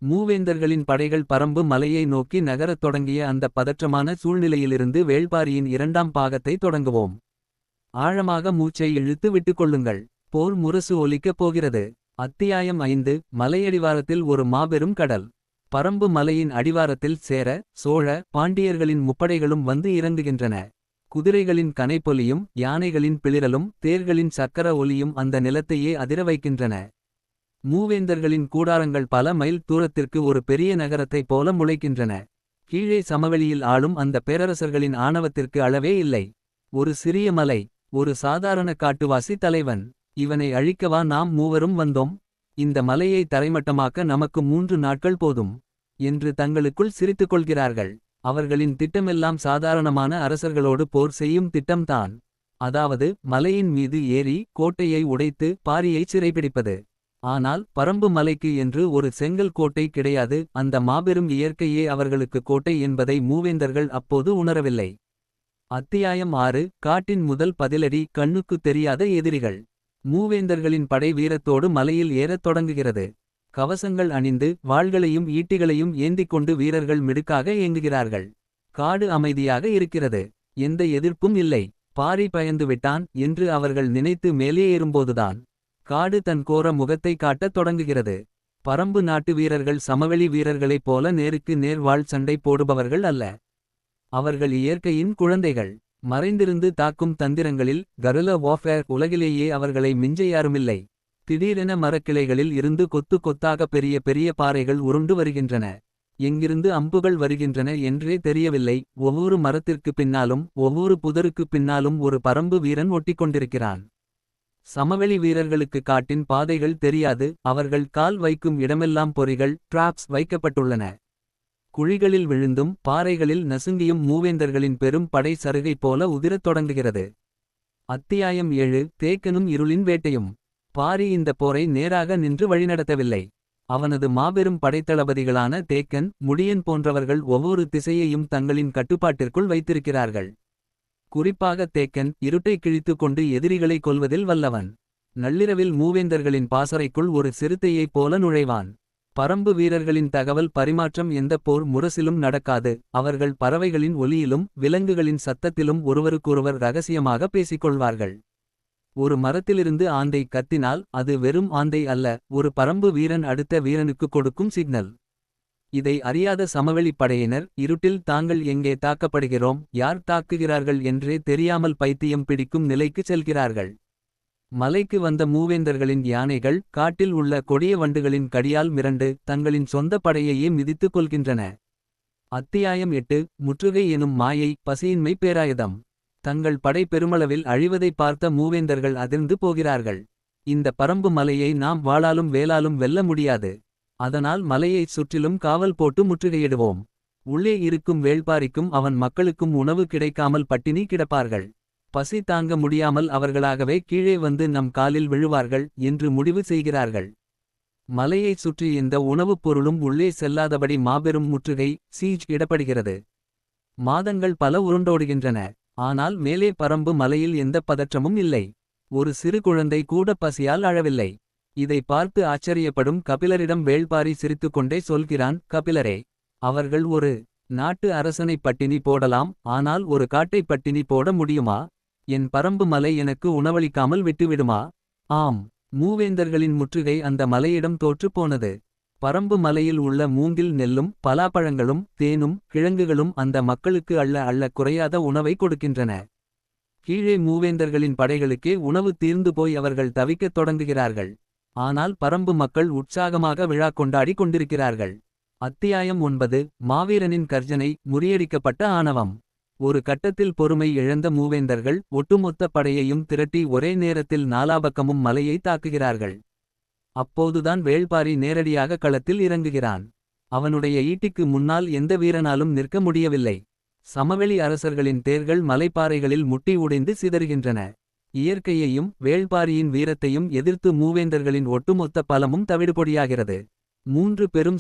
மூவேந்தர்களின் படைகள் பறம்பு மலையை நோக்கி நகரத் தொடங்கிய அந்த பதற்றமான சூழ்நிலையிலிருந்து வேள்பாரியின் இரண்டாம் பாகத்தை தொடங்குவோம். ஆழமாக மூச்சை இழுத்து விட்டுக்கொள்ளுங்கள். போர் முரசு ஒலிக்கப் போகிறது. அத்தியாயம் 5. மலையடிவாரத்தில் ஒரு மாபெரும் கடல். பறம்பு மலையின் அடிவாரத்தில் சேர சோழ பாண்டியர்களின் முப்படைகளும் வந்து இறங்குகின்றன. குதிரைகளின் கனைப்பொலியும் யானைகளின் பிளிரலும் தேர்களின் சக்கர ஒலியும் அந்த நிலத்தையே அதிர வைக்கின்றன. மூவேந்தர்களின் கூடாரங்கள் பல மைல் தூரத்திற்கு ஒரு பெரிய நகரத்தைப் போல முளைக்கின்றன. கீழே சமவெளியில் ஆளும் அந்த பேரரசர்களின் ஆணவத்திற்கு அளவே இல்லை. ஒரு சிறிய மலை, ஒரு சாதாரண காட்டுவாசி தலைவன். இவனை அழிக்கவா நாம் மூவரும் வந்தோம்? இந்த மலையை தரைமட்டமாக்க நமக்கு 3 நாட்கள் போதும் என்று தங்களுக்குள் சிரித்துக் கொள்கிறார்கள். அவர்களின் திட்டமெல்லாம் சாதாரணமான அரசர்களோடு போர் செய்யும் திட்டம்தான். அதாவது மலையின் மீது ஏறி கோட்டையை உடைத்து பாரியை சிறைபிடிப்பது. ஆனால் பறம்பு மலைக்கு என்று ஒரு செங்கல் கோட்டை கிடையாது. அந்த மாபெரும் இயற்கையே அவர்களுக்கு கோட்டை என்பதை மூவேந்தர்கள் அப்போது உணரவில்லை. அத்தியாயம் 6. காட்டின் முதல் பதிலடி. கண்ணுக்கு தெரியாத எதிரிகள். மூவேந்தர்களின் படை வீரத்தோடு மலையில் ஏறத் தொடங்குகிறது. கவசங்கள் அணிந்து வாள்களையும் ஈட்டிகளையும் ஏந்திக்கொண்டு வீரர்கள் மிடுக்காக ஏங்குகிறார்கள். காடு அமைதியாக இருக்கிறது. எந்த எதிர்ப்பும் இல்லை. பாரி பயந்துவிட்டான் என்று அவர்கள் நினைத்து மேலே ஏறும்போதுதான் காடு தன் கோர முகத்தை காட்டத் தொடங்குகிறது. பறம்பு நாட்டு வீரர்கள் சமவெளி வீரர்களைப் போல நேருக்கு நேர் வாள் சண்டை போடுபவர்கள் அல்ல. அவர்கள் இயற்கையின் குழந்தைகள். மறைந்திருந்து தாக்கும் தந்திரங்களில் கருல வார்ஃபேர் உலகிலேயே அவர்களை மிஞ்ச யாருமில்லை. திடீரென மரக்கிளைகளில் இருந்து கொத்து கொத்தாக பெரிய பெரிய பாறைகள் உருண்டு வருகின்றன. எங்கிருந்து அம்புகள் வருகின்றன என்றே தெரியவில்லை. ஒவ்வொரு மரத்திற்கு பின்னாலும் ஒவ்வொரு புதருக்கு பின்னாலும் ஒரு பறம்பு வீரன் ஒட்டிக்கொண்டிருக்கிறான். சமவெளி வீரர்களுக்கு காட்டின் பாதைகள் தெரியாது. அவர்கள் கால் வைக்கும் இடமெல்லாம் பொறிகள் டிராப்ஸ் வைக்கப்பட்டுள்ளன. குழிகளில் விழுந்தும் பாறைகளில் நசுங்கியும் மூவேந்தர்களின் பெரும் படை சருகை போல உதிரத் தொடங்குகிறது. அத்தியாயம் 7. தேக்கனும் இருளின் வேட்டையும். பாரி இந்த போரை நேராக நின்று வழிநடத்தவில்லை. அவனது மாபெரும் படைத்தளபதிகளான தேக்கன் முடியன் போன்றவர்கள் ஒவ்வொரு திசையையும் தங்களின் கட்டுப்பாட்டிற்குள் வைத்திருக்கிறார்கள். குறிப்பாக தேக்கன் இருட்டை கிழித்து கொண்டு எதிரிகளை கொல்வதில் வல்லவன். நள்ளிரவில் மூவேந்தர்களின் பாசறைக்குள் ஒரு சிறுத்தையைப் போல நுழைவான். பறம்பு வீரர்களின் தகவல் பரிமாற்றம் எந்த போர் முரசிலும் நடக்காது. அவர்கள் பறவைகளின் ஒலியிலும் விலங்குகளின் சத்தத்திலும் ஒருவருக்கொருவர் ரகசியமாக பேசிக்கொள்வார்கள். ஒரு மரத்திலிருந்து ஆந்தை கத்தினால் அது வெறும் ஆந்தை அல்ல, ஒரு பறம்பு வீரன் அடுத்த வீரனுக்கு கொடுக்கும் சிக்னல். இதை அறியாத சமவெளி படையினர் இருட்டில் தாங்கள் எங்கே தாக்கப்படுகிறோம், யார் தாக்குகிறார்கள் என்றே தெரியாமல் பைத்தியம் பிடிக்கும் நிலைக்கு செல்கிறார்கள். மலைக்கு வந்த மூவேந்தர்களின் யானைகள் காட்டில் உள்ள கொடிய வண்டுகளின் கடியால் மிரண்டு தங்களின் சொந்த படையையே மிதித்துக் கொள்கின்றன. அத்தியாயம் 8. முற்றுகை எனும் மாயை. பசியின்மை பேராயுதம். தங்கள் படை பெருமளவில் அழிவதை பார்த்த மூவேந்தர்கள் அதிர்ந்து போகிறார்கள். இந்த பறம்பு மலையை நாம் வாளாலும் வேலாலும் வெல்ல முடியாது. அதனால் மலையைச் சுற்றிலும் காவல் போட்டு முற்றுகையிடுவோம். உள்ளே இருக்கும் வேள்பாரிக்கும் அவன் மக்களுக்கும் உணவு கிடைக்காமல் பட்டினி கிடப்பார்கள். பசி தாங்க முடியாமல் அவர்களாகவே கீழே வந்து நம் காலில் விழுவார்கள் என்று முடிவு செய்கிறார்கள். மலையைச் சுற்றி எந்த உணவுப் பொருளும் உள்ளே செல்லாதபடி மாபெரும் முற்றுகை சீஜ் இடப்படுகிறது. மாதங்கள் பல உருண்டோடுகின்றன. ஆனால் மேலே பறம்பு மலையில் எந்த பதற்றமும் இல்லை. ஒரு சிறு குழந்தை கூட பசியால் அழவில்லை. இதை பார்த்து ஆச்சரியப்படும் கபிலரிடம் வேள்பாரி சிரித்துக்கொண்டே சொல்கிறான், கபிலரே, அவர்கள் ஒரு நாட்டு அரசனை பட்டினி போடலாம், ஆனால் ஒரு காட்டை பட்டினி போட முடியுமா? என் பறம்பு மலை எனக்கு உணவளிக்காமல் விட்டுவிடுமா? ஆம், மூவேந்தர்களின் முற்றுகை அந்த மலையிடம் தோற்றுப் போனது. பறம்பு மலையில் உள்ள மூங்கில் நெல்லும் பலாப்பழங்களும் தேனும் கிழங்குகளும் அந்த மக்களுக்கு அள்ள அள்ள குறையாத உணவை கொடுக்கின்றன. கீழே மூவேந்தர்களின் படைகளுக்கே உணவு தீர்ந்து போய் அவர்கள் தவிக்கத் தொடங்குகிறார்கள். ஆனால் பறம்பு மக்கள் உற்சாகமாக விழா கொண்டாடி கொண்டிருக்கிறார்கள். அத்தியாயம் 9. மாவீரனின் கர்ஜனை. முறியடிக்கப்பட்ட ஆணவம். ஒரு கட்டத்தில் பொறுமை இழந்த மூவேந்தர்கள் ஒட்டுமொத்த படையையும் திரட்டி ஒரே நேரத்தில் நாலாபக்கமும் மலையை தாக்குகிறார்கள். அப்போதுதான் வேள்பாரி நேரடியாக களத்தில் இறங்குகிறான். அவனுடைய ஈட்டிக்கு முன்னால் எந்த வீரனாலும் நிற்க முடியவில்லை. சமவெளி அரசர்களின் தேர்கள் மலைப்பாறைகளில் முட்டி உடைந்து சிதறுகின்றன. இயற்கையையும் வேள்பாரியின் வீரத்தையும் எதிர்த்து மூவேந்தர்களின் ஒட்டுமொத்த பலமும் தவிடுபொடியாகிறது. 3 பெரும்